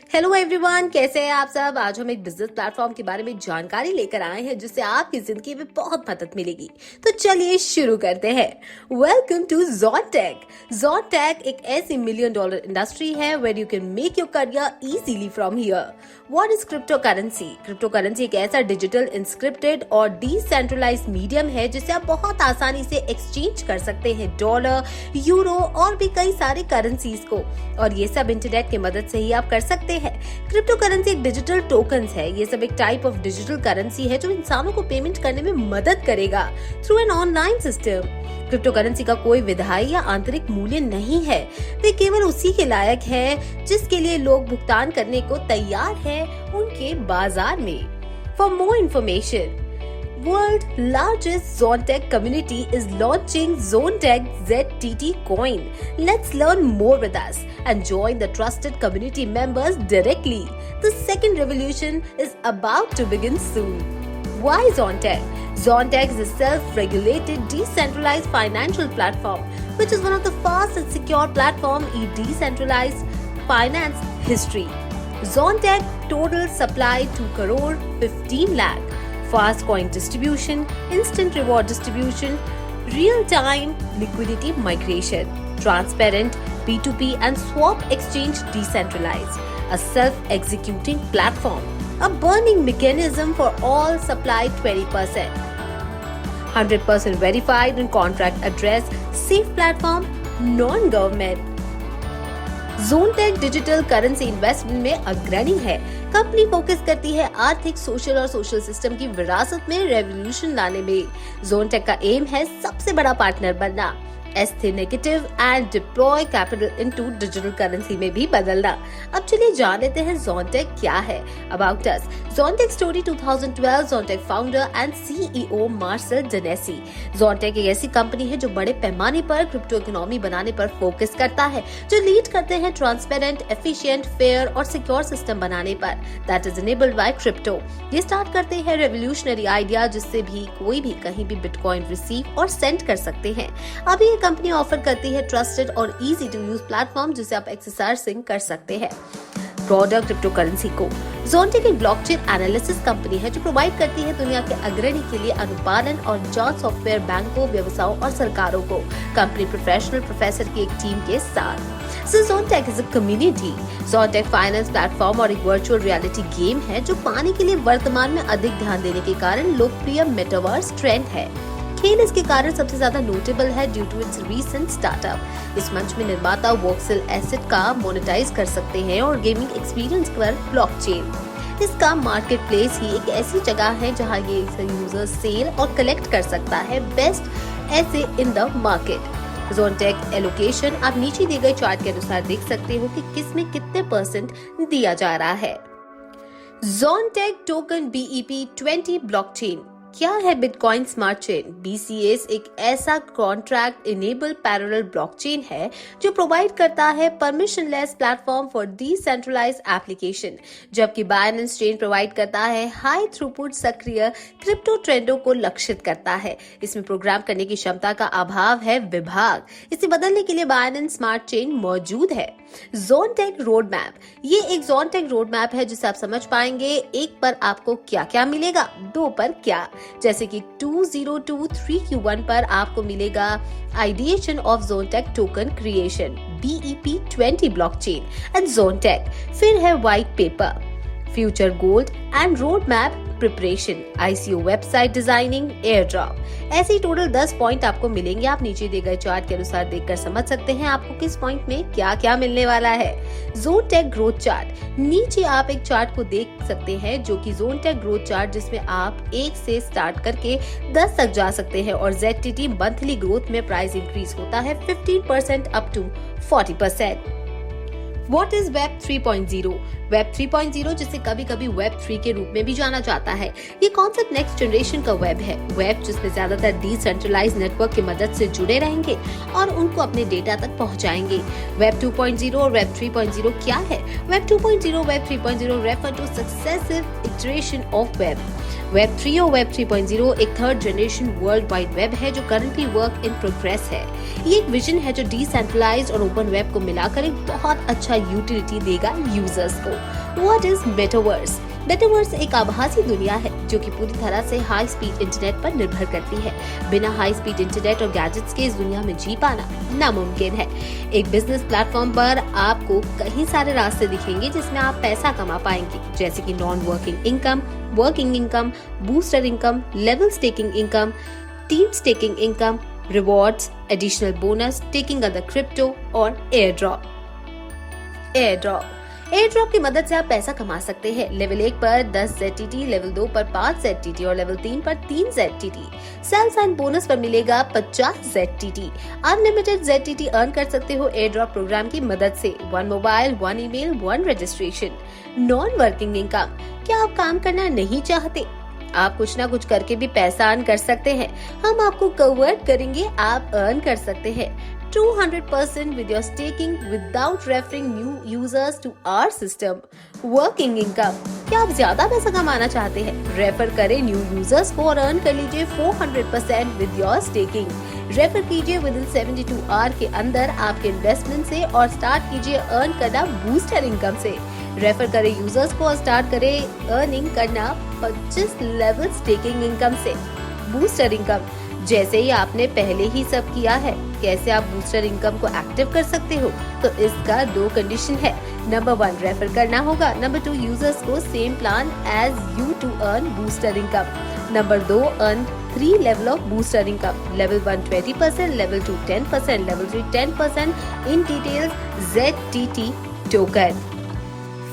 Hello everyone, कैसे हैं आप सब। आज हम एक बिजनेस प्लेटफॉर्म के बारे में जानकारी लेकर आए हैं जिससे आपकी जिंदगी में बहुत मदद मिलेगी। तो चलिए शुरू करते हैं। Welcome to ज़ोनटेक। ज़ोनटेक एक ऐसी $1 मिलियन इंडस्ट्री है where you can make your career easily from here. What is crypto currency? Crypto currency एक ऐसा डिजिटल इंस्क्रिप्टेड और डिसेंट्रलाइज्ड मीडियम है जिससे आप बहुत आसानी से एक्सचेंज कर सकते हैं डॉलर, यूरो और भी कई सारे करेंसीज को, और ये सब इंटरनेट की मदद से ही आप कर सकते हैं। क्रिप्टो करेंसी एक डिजिटल टोकन्स है। ये सब एक टाइप ऑफ डिजिटल करेंसी है जो इंसानों को पेमेंट करने में मदद करेगा through an online system. Crypto currency का कोई विधायी या आंतरिक मूल्य नहीं है, वे केवल उसी के लायक है जिसके लिए लोग भुगतान करने को तैयार हैं उनके बाजार में। For more information, World largest Zontec community is launching Zontec ZTT coin. Let's learn more with us and join the trusted community members directly. The second revolution is about to begin soon. Why Zontec? Zontec is a self-regulated, decentralized financial platform, which is one of the fast and secure platform in decentralized finance history. Zontec total supply 2 crore 15 lakh. Fast coin distribution, instant reward distribution, real-time liquidity migration, transparent P2P and swap exchange decentralized, a self-executing platform, a burning mechanism for all supply 20%, 100% verified and contract address, safe platform, non-government. Zontek digital currency investment में अग्रणी है। Company focus करती है आर्थिक, social और social system की विरासत में रेवोल्यूशन लाने में। ज़ोनटेक का एम है सबसे बड़ा पार्टनर बनना, एस्थे negative and deploy capital into digital currency में भी बदलना। अब चलिए जान लेते हैं ज़ोनटेक क्या है। About us, Zontek story 2012, Zontek founder and CEO Marcel Denesi. Zontek एक ऐसी कंपनी है जो बड़े पैमाने पर क्रिप्टो इकोनॉमी बनाने पर फोकस करता है, जो लीड करते हैं ट्रांसपेरेंट, एफिशिएंट, फेयर और सिक्योर सिस्टम बनाने पर that is enabled by crypto. ये स्टार्ट करते हैं रेवोल्यूशनरी आइडिया जिससे भी कोई भी कहीं भी बिटकॉइन रिसीव और सेंड कर सकते हैं। अब ये कंपनी ऑफर करती है ट्रस्टेड और इजी टू यूज प्लेटफॉर्म जिसे आप एक्सेसरिंग कर सकते हैं ब्रॉडर क्रिप्टो करेंसी को। ज़ोनटेक एक ब्लॉकचेन एनालिसिस कंपनी है जो प्रोवाइड करती है दुनिया के अग्रणी के लिए अनुपालन और जांच सॉफ्टवेयर बैंकों, व्यवसायों और सरकारों को कंपनी प्रोफेशनल प्रोफेसर की एक टीम के साथ। So Zontec is a community. Zontec finance platform और एक वर्चुअल रियलिटी गेम है जो पाने के लिए वर्तमान में अधिक ध्यान देने के कारण लोकप्रिय मेटावर्स ट्रेंड है। खेल इसके कारण सबसे ज्यादा नोटेबल है due to its recent startup. इस मंच में निर्माता वोक्सेल एसेट का मोनेटाइज कर सकते हैं और गेमिंग एक्सपीरियंस पर ब्लॉकचेन। इसका मार्केट प्लेस ही एक ऐसी जगह है जहां ये यूजर सेल और कलेक्ट कर सकता है बेस्ट ऐसे इन द मार्केट। ज़ोनटेक एलोकेशन आप नीचे दिए गए चार्ट के अनुसार देख सकते हो कि किस में कितने % दिया जा रहा है। ज़ोनटेक टोकन BEP20 ब्लॉकचेन। क्या है बिटकॉइन स्मार्ट चेन? BCS एक ऐसा कॉन्ट्रैक्ट इनेबल पैरेलल ब्लॉकचेन है जो प्रोवाइड करता है permissionless platform for decentralised application, जबकि बाइनेंस चेन प्रोवाइड करता है हाई थ्रूपुट सक्रिय क्रिप्टो ट्रेंडों को लक्षित करता है। इसमें प्रोग्राम करने की क्षमता का अभाव है विभाग, इसे बदलने के लिए बाइनेंस स्मार्ट चेन मौजूद है। ज़ोनटेक रोड मैप। ये एक ज़ोनटेक रोड मैप है जिसे आप समझ पाएंगे 1 पर आपको क्या क्या मिलेगा, 2 पर क्या। जैसे कि 2023Q1 पर आपको मिलेगा ideation of Zontek token creation, BEP20 blockchain and Zontek. फिर है white paper, future gold and road map preparation, ICO website designing, air drop. ऐसे ही टोटल 10 पॉइंट आपको मिलेंगे। आप नीचे दिए गए चार्ट के अनुसार देखकर समझ सकते हैं आपको किस पॉइंट में क्या क्या मिलने वाला है। ज़ोनटेक ग्रोथ चार्ट। नीचे आप एक चार्ट को देख सकते हैं जो कि ज़ोनटेक ग्रोथ चार्ट, जिसमें आप 1 से स्टार्ट करके 10 तक जा सकते हैं और ZTT मंथली ग्रोथ में प्राइस इंक्रीज होता है 15% up to 40%। What is Web 3.0? Web 3.0 जिसे कभी कभी Web 3 के रूप में भी जाना जाता है, ये कॉन्सेप्ट नेक्स्ट जनरेशन का वेब है। वेब जिसमें ज्यादातर डिसेंट्रलाइज्ड नेटवर्क की मदद से जुड़े रहेंगे और उनको अपने डेटा तक पहुंचाएंगे। Web 2.0 और Web 3.0 क्या है? Web 2.0, Web 3.0 refer to successive iteration of web. Web 3 और Web 3.0 एक third generation world wide web है जो करंटली वर्क इन प्रोग्रेस है। ये एक विजन है जो डिसेंट्रलाइज्ड और ओपन वेब को मिलाकर एक बहुत अच्छा यूटिलिटी देगा यूजर्स को। What is metaverse? मेटावर्स एक आभासी दुनिया है जो कि पूरी तरह से हाई स्पीड इंटरनेट पर निर्भर करती है। बिना हाई स्पीड इंटरनेट और गैजेट्स के इस दुनिया में जी पाना नामुमकिन है। एक बिजनेस प्लेटफॉर्म पर आपको कई सारे रास्ते दिखेंगे जिसमें आप पैसा कमा पाएंगे, जैसे कि non working income, working income, booster income, level staking income, team staking income, rewards, additional bonus, taking other crypto और एयर ड्रॉप की मदद से आप पैसा कमा सकते हैं। लेवल 1 पर 10 ZTT, लेवल 2 पर 5 ZTT और लेवल 3 पर 3 ZTT। सेल्स एंड बोनस पर मिलेगा 50 ZTT। अनलिमिटेड ZTT अर्न कर सकते हो एयर ड्रॉप प्रोग्राम की मदद से। 1 mobile, 1 email, 1 registration. Non working income, क्या आप काम करना नहीं चाहते? आप कुछ ना कुछ करके भी पैसा अर्न कर सकते हैं। हम आपको कन्वर्ट करेंगे, आप अर्न कर सकते हैं 200% with your staking without referring new users to our system. Working income, क्या आप ज्यादा पैसा कमाना चाहते हैं? रेफर करें न्यू यूजर्स को और अर्न कर लीजिए 400% with your staking. रेफर कीजिए विदिन 72 आवर के अंदर आपके इन्वेस्टमेंट से और स्टार्ट कीजिए अर्न करना बूस्टर इनकम से। रेफर करें यूजर्स को और स्टार्ट करें अर्निंग करना 25 लेवल स्टेकिंग इनकम से। बूस्टर इनकम, जैसे ही आपने पहले ही सब किया है, कैसे आप बूस्टर इनकम को एक्टिव कर सकते हो? तो इसका 2 कंडीशन है। नंबर 1 रेफर करना होगा, नंबर 2 यूजर्स को same plan as you to earn booster income. Number 2 earn 3 level of booster income. Level 1 20%, level 2 10%, level 3 10%। इन details ZTT token.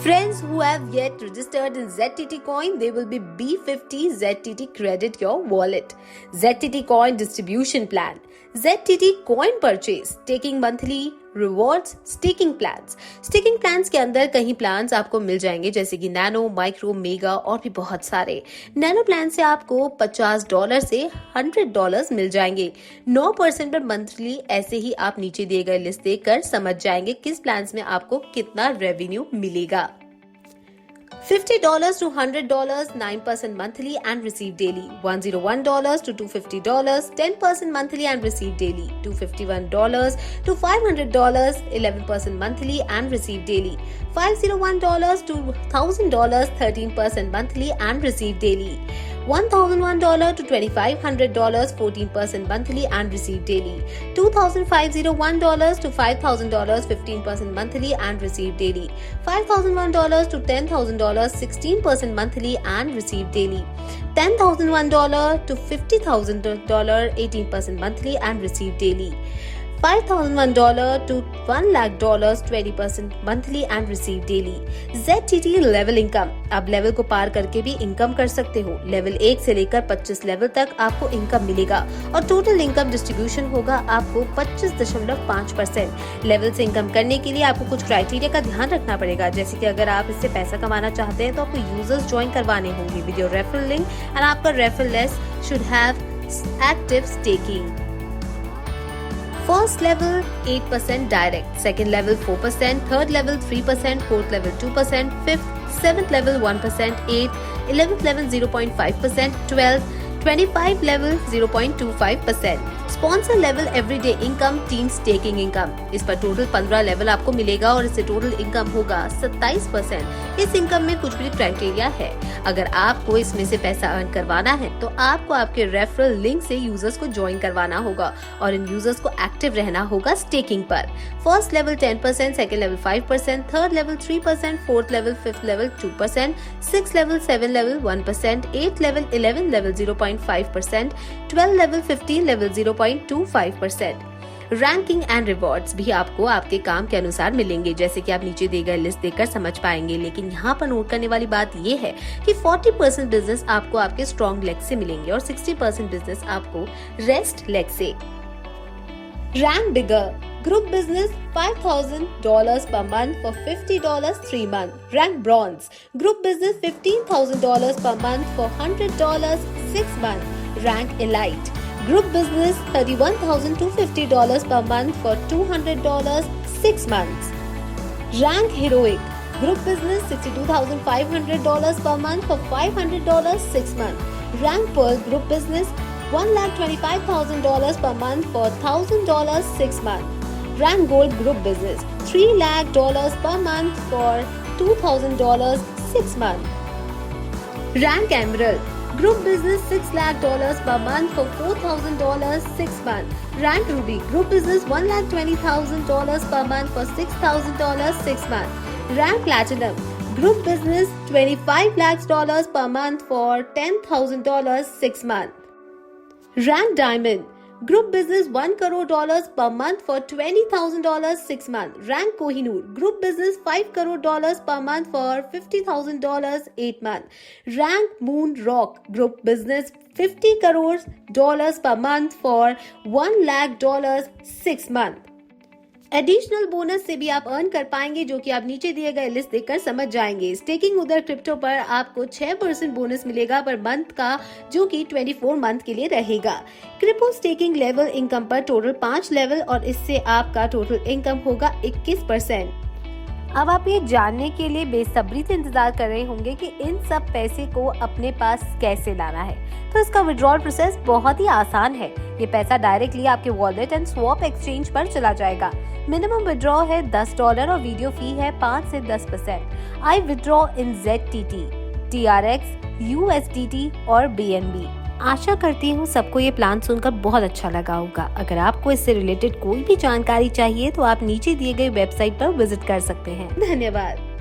Friends who have yet registered in ZTT Coin, they will be B50 ZTT credit your wallet. ZTT Coin distribution plan. ZTT Coin purchase, taking monthly rewards, staking plans. Staking plans के अंदर कई plans आपको मिल जाएंगे, जैसे कि nano, micro, mega और भी बहुत सारे। नैनो प्लान से आपको $50 से $100 मिल जाएंगे 9% पर मंथली। ऐसे ही आप नीचे दिए गए लिस्ट देखकर समझ जाएंगे किस प्लान्स में आपको कितना रेवेन्यू मिलेगा। $50 to $100, 9% monthly and receive daily. $101 to $250, 10% monthly and receive daily. $251 to $500, 11% monthly and receive daily. $501 to $1,000, 13% monthly and receive daily. $1,001 to $2,500, 14% monthly and receive daily. $2,501 to $5,000, 15% monthly and receive daily. $5,001 to $10,000, 16% monthly and receive daily. $10,001 to $50,000, 18% monthly and receive daily. $5,001 to $1 lakh, 20% monthly and receive daily. ZTT level income, आप level को पार करके भी income कर सकते हो। Level 1 से लेकर 25 level तक आपको इनकम मिलेगा और टोटल इनकम डिस्ट्रीब्यूशन होगा आपको 25.5%। लेवल से इनकम करने के लिए आपको कुछ क्राइटेरिया का ध्यान रखना पड़ेगा, जैसे कि अगर आप इससे पैसा कमाना चाहते हैं तो आपको यूजर्स ज्वाइन करवाने होंगे with your referral link and आपका referral list should have active staking. First level 8% direct, second level 4%, third level 3%, fourth level 2%, fifth, 7th level 1%, 8th, 11th level 0.5%, 12th, 25 level 0.25%. Sponsor level everyday income, team staking income, इस पर total 15 level आपको मिलेगा और इससे total income होगा 27%। इस income में कुछ भी क्राइटेरिया है। अगर आपको इसमें से पैसा अर्न करवाना है तो आपको आपके रेफरल लिंक से यूजर्स को ज्वाइन करवाना होगा और इन यूजर्स को एक्टिव रहना होगा स्टेकिंग पर। First level 10%, second level 5%, third level 3%, fourth level, fifth level 2%, six level, 7 level 1%, 8 level, 11 level 0.5%, 12 level, 15 level 0.25%। Ranking and rewards भी आपको आपके काम के अनुसार मिलेंगे, जैसे कि आप नीचे दिए गए लिस्ट देखकर समझ पाएंगे। लेकिन यहाँ पर नोट करने वाली बात ये है कि 40% बिजनेस आपको आपके स्ट्रॉन्ग लेग से मिलेंगे और 60% बिजनेस आपको रेस्ट लेग से। Rank bigger, group business $5,000 per month for $50 3 months. Rank bronze, group business $15,000 per month for $100 6 months. Rank elite, group business $31,250 per month for $200 6 months. Rank heroic, group business $62,500 per month for $500 6 months. Rank pearl, group business $1,25,000 per month for $1,000 6 months. Rank gold, group business $3 lakh per month for $2,000 6 months. Rank Emerald Group Business $6 lakh per month for $4,000 6 months. Rank Ruby Group Business $1,20,000 per month for $6,000 6 months. Rank Platinum Group Business $25 lakhs per month for $10,000 6 months. Rank Diamond Group Business $1 crore per month for $20,000 6 months. Rank Kohinoor Group Business $5 crore per month for $50,000 8 months. Rank Moon Rock Group Business $50 crore per month for $1 lakh 6 months. Additional bonus से भी आप earn कर पाएंगे, जो कि आप नीचे दिए गए लिस्ट देखकर समझ जाएंगे। स्टेकिंग उधर क्रिप्टो पर आपको 6% बोनस मिलेगा पर मंथ का, जो कि 24 मंथ के लिए रहेगा। क्रिप्टो स्टेकिंग लेवल इनकम पर टोटल 5 लेवल और इससे आपका टोटल इनकम होगा 21%। अब आप ये जानने के लिए बेसब्री से इंतजार कर रहे होंगे कि इन सब पैसे को अपने पास कैसे लाना है। तो इसका विड्रॉल प्रोसेस बहुत ही आसान है। ये पैसा डायरेक्टली आपके वॉलेट एंड स्वैप एक्सचेंज पर चला जाएगा। मिनिमम विड्रॉ है $10 और वीडियो फी है 5 से 10%। आई विड्रॉ इन ZTT, TRX, USDT और BNB। आशा करती हूँ सबको ये प्लान सुनकर बहुत अच्छा लगा होगा। अगर आपको इससे रिलेटेड कोई भी जानकारी चाहिए तो आप नीचे दिए गए वेबसाइट पर विजिट कर सकते हैं। धन्यवाद।